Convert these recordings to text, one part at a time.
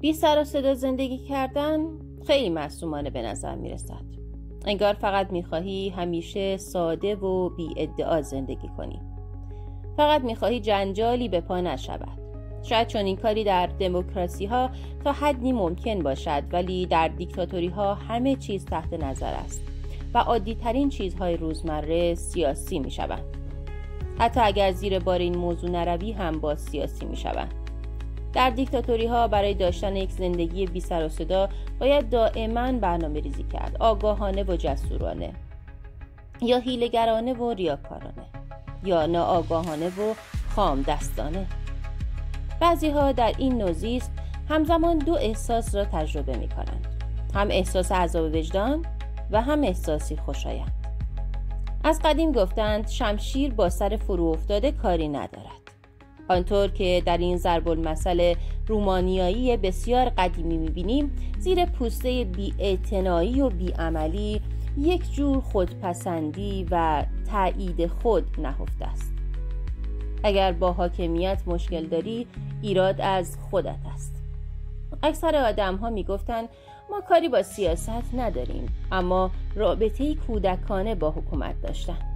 بی سر و صدا زندگی کردن خیلی معصومانه به نظر می رسد. انگار فقط می خواهی همیشه ساده و بی ادعا زندگی کنی. فقط می خواهی جنجالی به پا نشود. شاید چون این کاری در دموکراسی ها تا حدی ممکن باشد، ولی در دیکتاتوری ها همه چیز تحت نظر است و عادی ترین چیزهای روزمره سیاسی می شوند. حتی اگر زیر بار این موضوع نروی هم باز سیاسی می شوند. در دیکتاتوری ها برای داشتن یک زندگی بی سر و صدا باید دائما برنامه ریزی کرد، آگاهانه و جسورانه، یا حیله‌گرانه و ریاکارانه، یا ناآگاهانه و خام دستانه. بعضی ها در این نوع زیست همزمان دو احساس را تجربه می کنند، هم احساس عذاب وجدان و هم احساسی خوشایند. از قدیم گفتند شمشیر با سر فرو افتاده کاری ندارد. آنطور که در این ضرب المثل رومانیایی بسیار قدیمی می‌بینیم، زیر پوسته بی‌اعتنایی و بی‌عملی یک جور خودپسندی و تایید خود نهفته است. اگر با حاکمیت مشکل داری، ایراد از خودت است. اکثر آدم‌ها می‌گفتند ما کاری با سیاست نداریم، اما رابطه‌ای کودکانه با حکومت داشتند.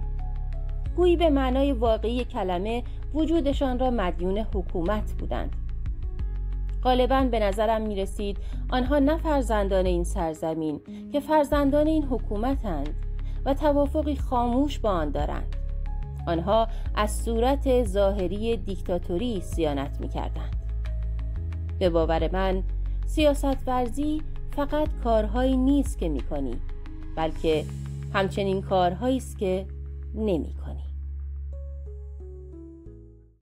گویی به معنای واقعی کلمه وجودشان را مدیون حکومت بودند. غالباً به نظرم می رسید آنها نه فرزندان این سرزمین که فرزندان این حکومتند و توافقی خاموش با آن دارند. آنها از صورت ظاهری دیکتاتوری صیانت می کردند. به باور من سیاست ورزی فقط کارهایی نیست که می کنی، بلکه همچنین کارهایی است که نمی کنی.